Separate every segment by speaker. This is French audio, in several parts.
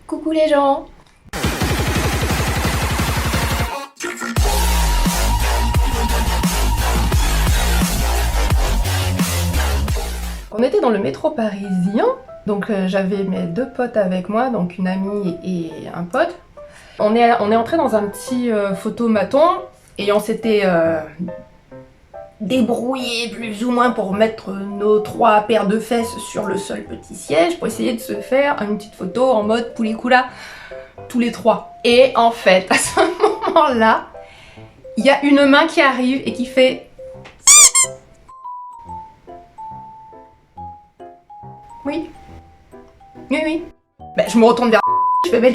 Speaker 1: Coucou les gens. On était dans le métro parisien, donc j'avais mes deux potes avec moi, donc une amie et un pote. On est entré dans un petit photomaton et on s'était débrouillé plus ou moins pour mettre nos 3 paires de fesses sur le seul petit siège pour essayer de se faire une petite photo en mode poulicula tous les 3. Et en fait, à ce moment-là, il y a une main qui arrive et qui fait... Oui. Oui, oui. Ben, je me retourne vers... Je fais, mais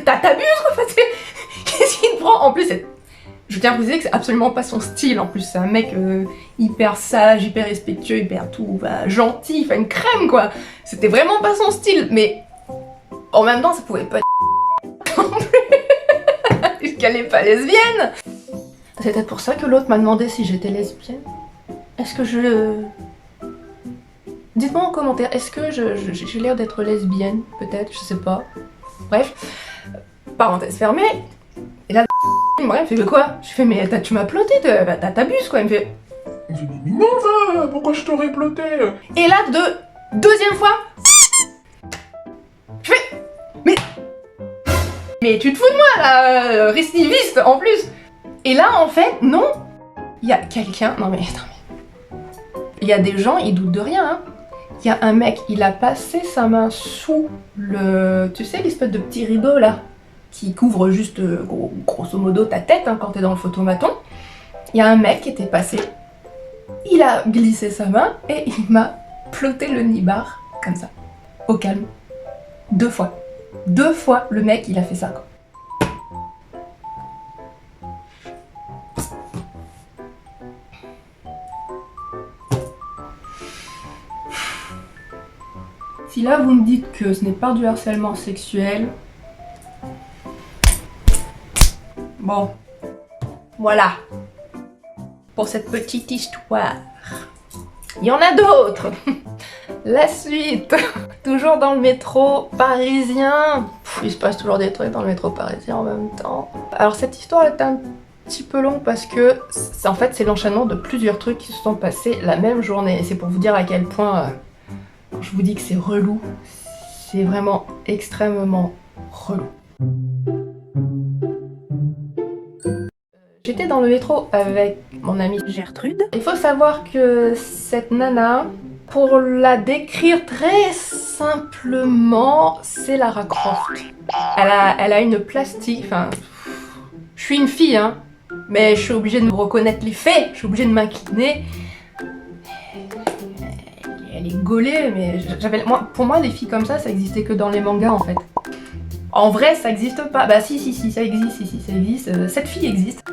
Speaker 1: t'abuses quoi. Qu'est-ce qu'il te prend? En plus, je tiens à vous dire que c'est absolument pas son style. En plus, c'est un mec hyper sage, hyper respectueux, hyper tout gentil, enfin une crème quoi. C'était vraiment pas son style, mais en même temps, ça pouvait pas être non plus. Puisqu'elle est pas lesbienne. C'est peut-être pour ça que l'autre m'a demandé si j'étais lesbienne. Est-ce que je... Dites-moi en commentaire, est-ce que j'ai l'air d'être lesbienne? Peut-être, je sais pas. Bref, parenthèse fermée. Et là, il me fait quoi? Je fais, mais tu m'as ploté, t'abuses quoi. Il me fait,
Speaker 2: mais non ça, pourquoi je t'aurais ploté?
Speaker 1: Et là, deuxième fois, je fais, mais tu te fous de moi là, récidiviste en plus. Et là, en fait, non, il y a quelqu'un, non mais, il y a des gens, ils doutent de rien, hein. Il y a un mec, il a passé sa main sous le... Tu sais, l'espèce de petit rideau là, qui couvre juste, grosso modo, ta tête hein, quand t'es dans le photomaton. Il y a un mec qui était passé, il a glissé sa main et il m'a ploté le nibar, comme ça, au calme. 2 fois. 2 fois, le mec, il a fait ça, quoi. Si là vous me dites que ce n'est pas du harcèlement sexuel, bon, voilà, pour cette petite histoire. Il y en a d'autres. La suite, toujours dans le métro parisien. Il se passe toujours des trucs dans le métro parisien en même temps. Alors cette histoire est un petit peu longue parce que en fait c'est l'enchaînement de plusieurs trucs qui se sont passés la même journée. Et c'est pour vous dire à quel point... je vous dis que c'est relou, c'est vraiment extrêmement relou. J'étais dans le métro avec mon amie Gertrude. Il faut savoir que cette nana, pour la décrire très simplement, c'est Lara Croft. Elle a une plastique, enfin... Je suis une fille, hein, mais je suis obligée de me reconnaître les faits, je suis obligée de m'incliner. Elle est gaulée, mais pour moi, les filles comme ça existait que dans les mangas en fait. En vrai, ça existe pas. Bah si, ça existe. Cette fille existe.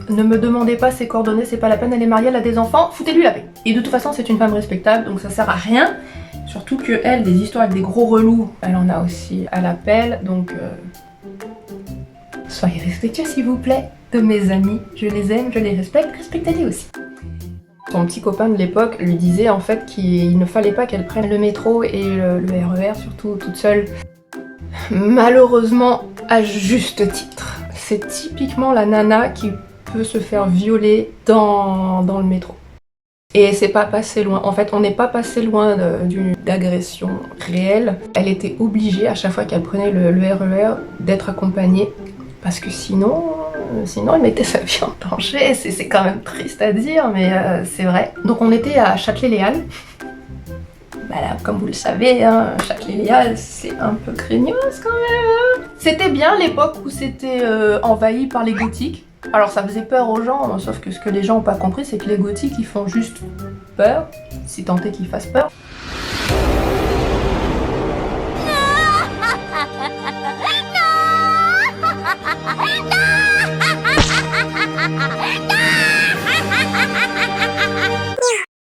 Speaker 1: Ne me demandez pas ses coordonnées, c'est pas la peine, elle est mariée, elle a des enfants, foutez-lui la paix. Et de toute façon, c'est une femme respectable, donc ça sert à rien. Surtout que elle, des histoires avec des gros relous, elle en a aussi à l'appel, donc... Soyez respectueux s'il vous plaît, de mes amis. Je les aime, je les respecte, respectez-les aussi. Son petit copain de l'époque lui disait en fait qu'il ne fallait pas qu'elle prenne le métro et le RER, surtout toute seule. Malheureusement, à juste titre. C'est typiquement la nana qui peut se faire violer dans le métro. Et c'est pas passé loin. En fait, on n'est pas passé loin d'une agression réelle. Elle était obligée, à chaque fois qu'elle prenait le RER, d'être accompagnée. Parce que sinon, elle mettait sa vie en danger. C'est quand même triste à dire, mais c'est vrai. Donc on était à Châtelet-Les-Halles. Bah là, comme vous le savez, hein, Châtelet-Les-Halles, c'est un peu craignos quand même. C'était bien l'époque où c'était envahi par les gothiques. Alors ça faisait peur aux gens, hein, sauf que ce que les gens n'ont pas compris, c'est que les gothiques, ils font juste peur, si tant est qu'ils fassent peur.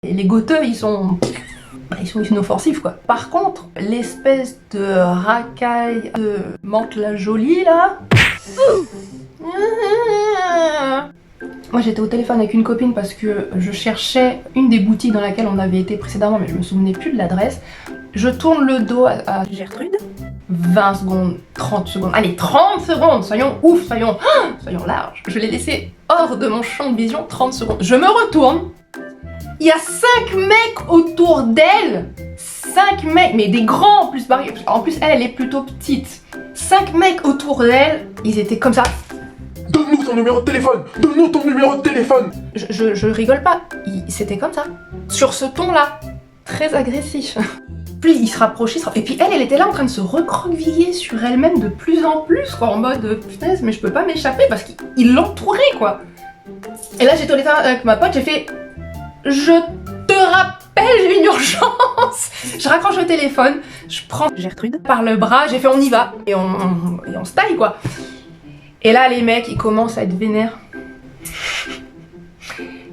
Speaker 1: Et les gotheux, ils sont inoffensifs quoi. Par contre, l'espèce de racaille de Mantes-la-Jolie là... Moi j'étais au téléphone avec une copine parce que je cherchais une des boutiques dans laquelle on avait été précédemment, mais je me souvenais plus de l'adresse. Je tourne le dos à Gertrude. 20 secondes, 30 secondes, allez 30 secondes, soyons ouf, soyons larges. Je l'ai laissé hors de mon champ de vision 30 secondes. Je me retourne, il y a 5 mecs autour d'elle. 5 mecs, mais des grands en plus, en plus elle est plutôt petite. 5 mecs autour d'elle, ils étaient comme ça.
Speaker 2: Donne-nous ton numéro de téléphone! Donne-nous ton numéro de téléphone!
Speaker 1: Je rigole pas, c'était comme ça. Sur ce ton-là, très agressif. Puis il se rapprochait, et puis elle était là en train de se recroqueviller sur elle-même de plus en plus, quoi, en mode punaise, mais je peux pas m'échapper parce qu'il l'entourait, quoi. Et là j'étais au téléphone avec ma pote, j'ai fait je te rappelle, j'ai une urgence. Je raccroche le téléphone, je prends Gertrude par le bras, j'ai fait on y va, et on se taille, quoi. Et là les mecs ils commencent à être vénères.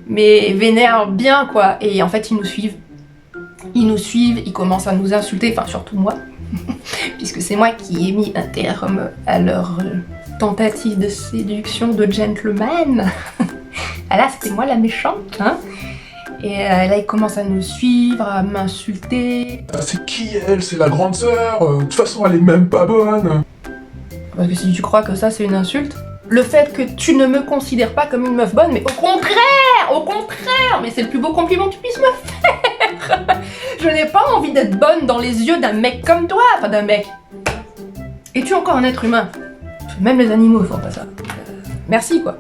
Speaker 1: Mais vénères bien, quoi, et en fait ils nous suivent. Ils commencent à nous insulter, enfin surtout moi, puisque c'est moi qui ai mis un terme à leur tentative de séduction de gentleman. Ah là, c'était moi la méchante, hein. Et là, ils commencent à nous suivre, à m'insulter.
Speaker 2: C'est qui elle? C'est la grande sœur? De toute façon, elle est même pas bonne.
Speaker 1: Parce que si tu crois que ça, c'est une insulte, le fait que tu ne me considères pas comme une meuf bonne, mais au contraire, mais c'est le plus beau compliment que tu puisses me faire. Je n'ai pas envie d'être bonne dans les yeux d'un mec comme toi, enfin d'un mec. Es-tu encore un être humain? Même les animaux font pas ça. Merci, quoi.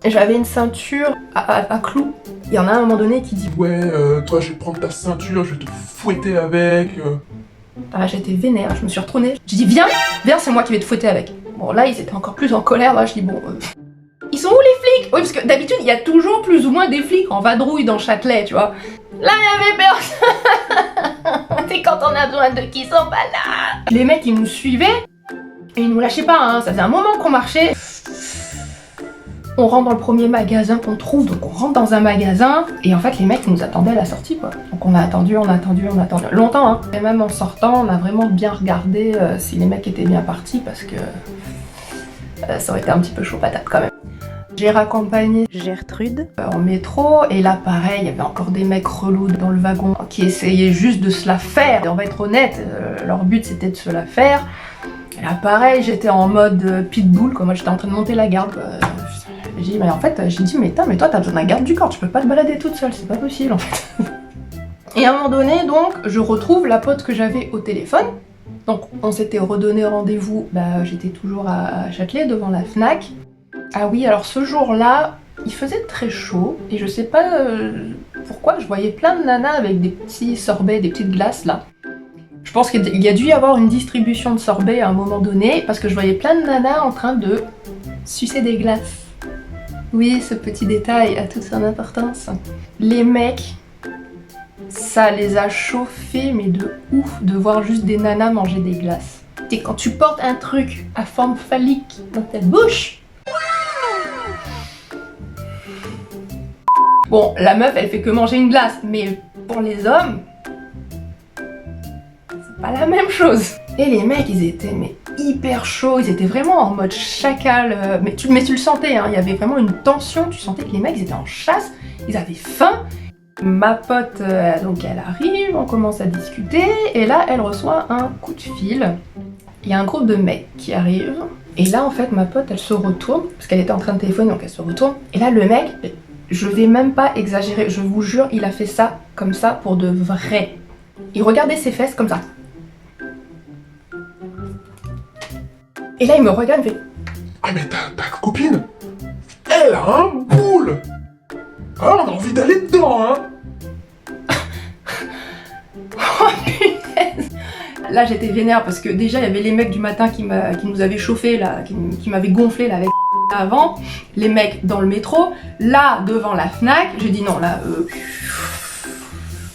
Speaker 1: J'avais une ceinture à clous. Il y en a un moment donné qui dit
Speaker 2: Ouais, toi je vais prendre ta ceinture, je vais te fouetter avec.
Speaker 1: Ah, j'étais vénère, je me suis retournée. J'ai dit viens, c'est moi qui vais te fouetter avec. Bon là ils étaient encore plus en colère, là je dis bon... Ils sont où les flics? Oui parce que d'habitude il y a toujours plus ou moins des flics en vadrouille dans Châtelet, tu vois. Là il y avait personne. C'est quand on a besoin de qui sont pas là. Les mecs ils nous suivaient et ils nous lâchaient pas, hein. Ça faisait un moment qu'on marchait. On rentre dans le premier magasin qu'on trouve, donc on rentre dans un magasin, et en fait les mecs nous attendaient à la sortie, quoi. Donc on a attendu longtemps, hein. Et même en sortant, on a vraiment bien regardé si les mecs étaient bien partis, parce que ça aurait été un petit peu chaud patate quand même. J'ai raccompagné Gertrude en métro, et là pareil, il y avait encore des mecs relous dans le wagon qui essayaient juste de se la faire. Et on va être honnête, leur but c'était de se la faire. Et là pareil, j'étais en mode pitbull, quoi. Moi j'étais en train de monter la garde, quoi. J'ai dit, mais en fait, mais toi t'as besoin d'un garde du corps, tu peux pas te balader toute seule, c'est pas possible en fait. Et à un moment donné, donc, je retrouve la pote que j'avais au téléphone. Donc, on s'était redonné rendez-vous, j'étais toujours à Châtelet, devant la Fnac. Ah oui, alors ce jour-là, il faisait très chaud, et je sais pas pourquoi, je voyais plein de nanas avec des petits sorbets, des petites glaces là. Je pense qu'il y a dû y avoir une distribution de sorbets à un moment donné, parce que je voyais plein de nanas en train de sucer des glaces. Oui, ce petit détail a toute son importance. Les mecs, ça les a chauffés, mais de ouf, de voir juste des nanas manger des glaces. Et quand tu portes un truc à forme phallique dans ta bouche... Bon, la meuf, elle fait que manger une glace, mais pour les hommes, c'est pas la même chose. Et les mecs, ils étaient hyper chauds, ils étaient vraiment en mode chacal, mais tu le sentais, hein, il y avait vraiment une tension, tu sentais que les mecs, ils étaient en chasse, ils avaient faim. Ma pote, donc elle arrive, on commence à discuter, et là, elle reçoit un coup de fil. Il y a un groupe de mecs qui arrivent, et là, en fait, ma pote, elle se retourne, parce qu'elle était en train de téléphoner, donc elle se retourne, et là, le mec, je vais même pas exagérer, je vous jure, il a fait ça, comme ça, pour de vrai. Il regardait ses fesses, comme ça. Et là, il me regarde, il me fait...
Speaker 2: Ah mais ta copine, elle a un boule. Ah, on a envie d'aller dedans, hein.
Speaker 1: Oh punaise. Là, j'étais vénère parce que déjà, il y avait les mecs du matin qui nous avaient chauffé, là, qui m'avaient gonflé là, avec avant. Les mecs dans le métro. Là, devant la Fnac, j'ai dit non, là...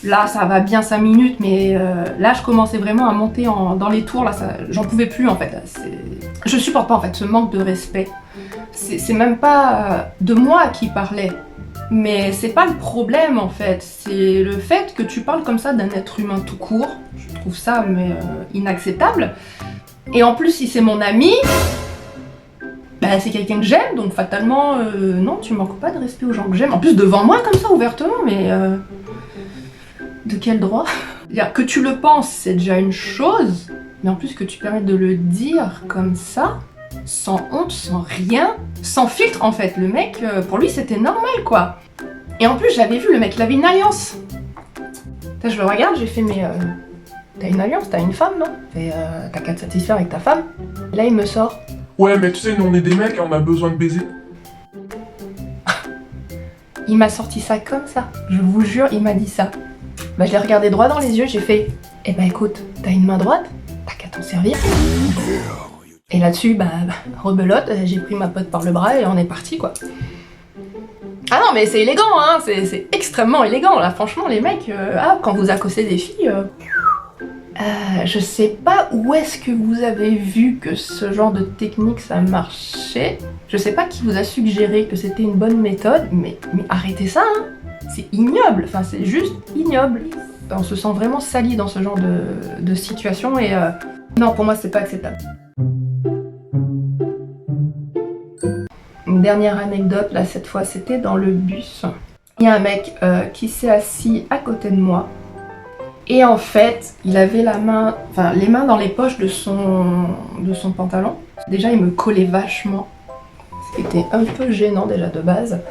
Speaker 1: Là, ça va bien 5 minutes, mais là, je commençais vraiment à monter dans les tours. Là, j'en pouvais plus, en fait. Là, je supporte pas, en fait, ce manque de respect. C'est même pas de moi qui parlait. Mais c'est pas le problème, en fait. C'est le fait que tu parles comme ça d'un être humain tout court. Je trouve ça, inacceptable. Et en plus, si c'est mon ami... c'est quelqu'un que j'aime, donc fatalement... non, tu manques pas de respect aux gens que j'aime. En plus, devant moi, comme ça, ouvertement, mais... De quel droit? Que tu le penses, c'est déjà une chose, Mais en plus que tu permets de le dire comme ça, sans honte, sans rien, sans filtre en fait. Le mec, pour lui c'était normal quoi. Et en plus j'avais vu le mec, il avait une alliance. Là, je le regarde, j'ai fait mais t'as une alliance, t'as une femme non? T'as qu'à te satisfaire avec ta femme. Et là il me sort.
Speaker 2: Ouais mais tu sais, nous on est des mecs et on a besoin de baiser.
Speaker 1: Il m'a sorti ça comme ça. Je vous jure, il m'a dit ça. Bah je l'ai regardé droit dans les yeux, j'ai fait eh ben écoute, t'as une main droite, t'as qu'à t'en servir. Et là-dessus, bah, rebelote, j'ai pris ma pote par le bras et on est parti quoi. Ah non mais c'est élégant hein, c'est extrêmement élégant là, franchement les mecs, quand vous accossez des filles, je sais pas où est-ce que vous avez vu que ce genre de technique ça marchait, je sais pas qui vous a suggéré que c'était une bonne méthode, mais arrêtez ça hein, c'est ignoble, enfin c'est juste ignoble. On se sent vraiment sali dans ce genre de situation et non pour moi c'est pas acceptable. Une dernière anecdote, là cette fois c'était dans le bus. Il y a un mec qui s'est assis à côté de moi et en fait il avait les mains dans les poches de son pantalon. Déjà il me collait vachement, c'était un peu gênant déjà de base.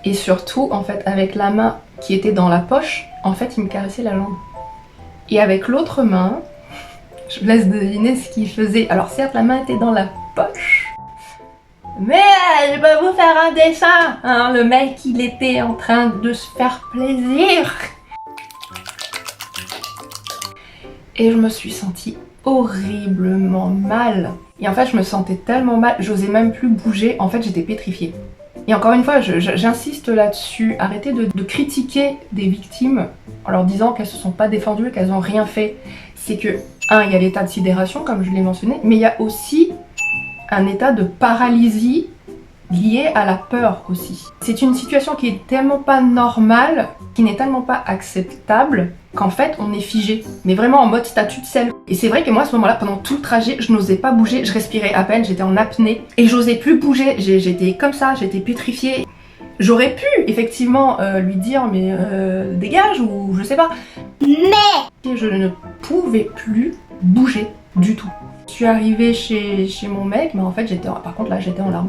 Speaker 1: Et surtout en fait avec la main qui était dans la poche, en fait il me caressait la jambe. Et avec l'autre main, je vous laisse deviner ce qu'il faisait. Alors certes la main était dans la poche, mais je peux vous faire un dessin hein, le mec il était en train de se faire plaisir. Et je me suis sentie horriblement mal. Et en fait je me sentais tellement mal, j'osais même plus bouger, en fait j'étais pétrifiée. Et encore une fois, j'insiste là-dessus, arrêtez de critiquer des victimes en leur disant qu'elles se sont pas défendues, qu'elles ont rien fait. C'est que, il y a l'état de sidération comme je l'ai mentionné, mais il y a aussi un état de paralysie lié à la peur aussi. C'est une situation qui est tellement pas normale, qui n'est tellement pas acceptable, qu'en fait on est figé, mais vraiment en mode statue de sel. Et c'est vrai que moi à ce moment-là, pendant tout le trajet, je n'osais pas bouger, je respirais à peine, j'étais en apnée, et j'osais plus bouger, j'étais comme ça, j'étais pétrifiée. J'aurais pu effectivement lui dire mais dégage ou je sais pas, mais je ne pouvais plus bouger du tout. Je suis arrivée chez mon mec, mais en fait par contre là j'étais en larmes.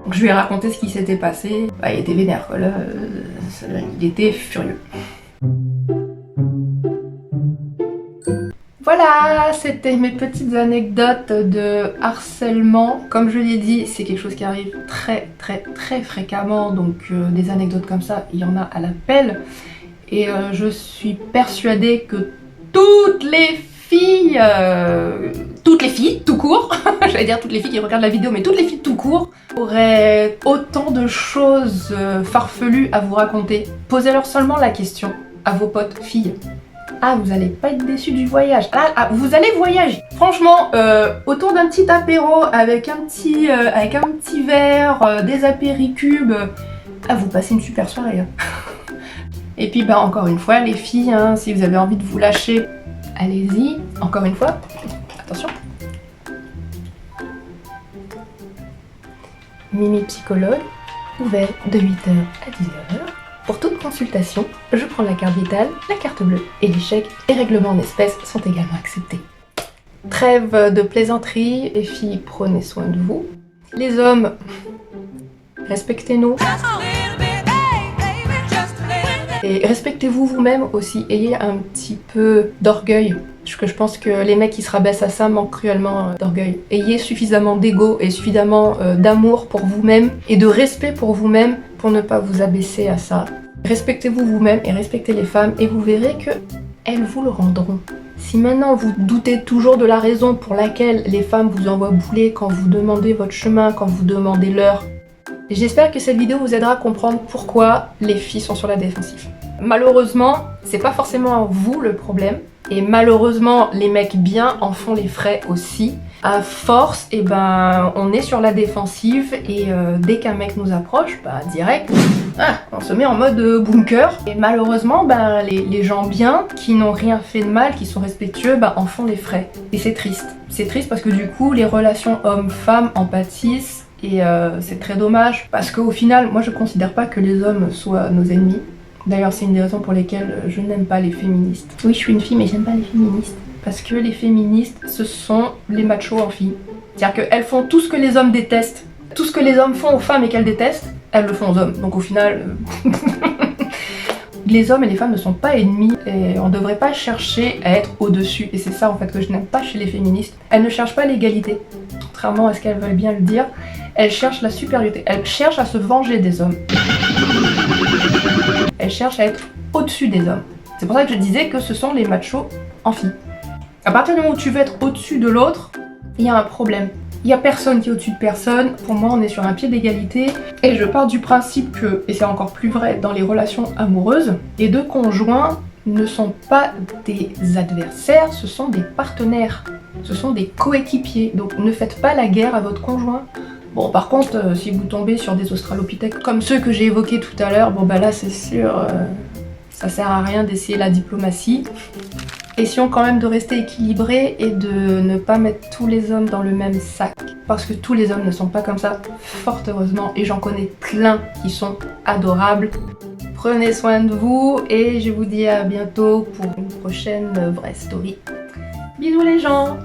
Speaker 1: Donc je lui ai raconté ce qui s'était passé, il était vénère quoi, là, il était furieux. Voilà, c'était mes petites anecdotes de harcèlement. Comme je l'ai dit, c'est quelque chose qui arrive très fréquemment, donc des anecdotes comme ça, il y en a à l'appel. Et je suis persuadée que toutes les filles, tout court, j'allais dire toutes les filles qui regardent la vidéo, mais toutes les filles tout court, auraient autant de choses farfelues à vous raconter. Posez-leur seulement la question à vos potes filles. Ah, vous allez pas être déçus du voyage. Vous allez voyager. Franchement, autour d'un petit apéro avec un petit verre, des apéricubes, vous passez une super soirée. Et puis encore une fois, les filles, si vous avez envie de vous lâcher, allez-y. Encore une fois, attention. Mimi Psychologue, ouvert de 8h à 19h. Pour toute consultation, je prends la carte vitale, la carte bleue et les chèques et règlements en espèces sont également acceptés. Trêve de plaisanterie, les filles, prenez soin de vous. Les hommes, respectez-nous. Et respectez-vous vous-même aussi, ayez un petit peu d'orgueil. Parce que je pense que les mecs qui se rabaissent à ça manquent cruellement d'orgueil. Ayez suffisamment d'ego et suffisamment d'amour pour vous-même et de respect pour vous-même pour ne pas vous abaisser à ça. Respectez-vous vous-même et respectez les femmes et vous verrez que elles vous le rendront. Si maintenant vous doutez toujours de la raison pour laquelle les femmes vous envoient bouler quand vous demandez votre chemin, quand vous demandez l'heure, j'espère que cette vidéo vous aidera à comprendre pourquoi les filles sont sur la défensive. Malheureusement, c'est pas forcément vous le problème. Et malheureusement, les mecs bien en font les frais aussi. À force, on est sur la défensive et dès qu'un mec nous approche, direct, on se met en mode bunker. Et malheureusement, les gens bien, qui n'ont rien fait de mal, qui sont respectueux, en font les frais. Et c'est triste. C'est triste parce que du coup, les relations hommes-femmes en pâtissent. Et c'est très dommage parce qu'au final, moi je considère pas que les hommes soient nos ennemis. D'ailleurs, c'est une des raisons pour lesquelles je n'aime pas les féministes. Oui, je suis une fille, mais j'aime pas les féministes. Parce que les féministes, ce sont les machos en filles. C'est-à-dire qu'elles font tout ce que les hommes détestent. Tout ce que les hommes font aux femmes et qu'elles détestent, elles le font aux hommes. Donc au final... Les hommes et les femmes ne sont pas ennemis et on devrait pas chercher à être au-dessus. Et c'est ça en fait que je n'aime pas chez les féministes. Elles ne cherchent pas l'égalité, contrairement à ce qu'elles veulent bien le dire. Elles cherchent la supériorité. Elles cherchent à se venger des hommes. Elles cherchent à être au-dessus des hommes. C'est pour ça que je disais que ce sont les machos en filles. À partir du moment où tu veux être au-dessus de l'autre, il y a un problème. Il n'y a personne qui est au-dessus de personne. Pour moi, on est sur un pied d'égalité. Et je pars du principe que, et c'est encore plus vrai dans les relations amoureuses, les deux conjoints ne sont pas des adversaires, ce sont des partenaires. Ce sont des coéquipiers. Donc ne faites pas la guerre à votre conjoint. Bon, par contre, si vous tombez sur des australopithèques comme ceux que j'ai évoqués tout à l'heure, bon bah là c'est sûr, ça sert à rien d'essayer la diplomatie. Essayons quand même de rester équilibrés et de ne pas mettre tous les hommes dans le même sac. Parce que tous les hommes ne sont pas comme ça, fort heureusement, et j'en connais plein qui sont adorables. Prenez soin de vous et je vous dis à bientôt pour une prochaine vraie story. Bisous les gens!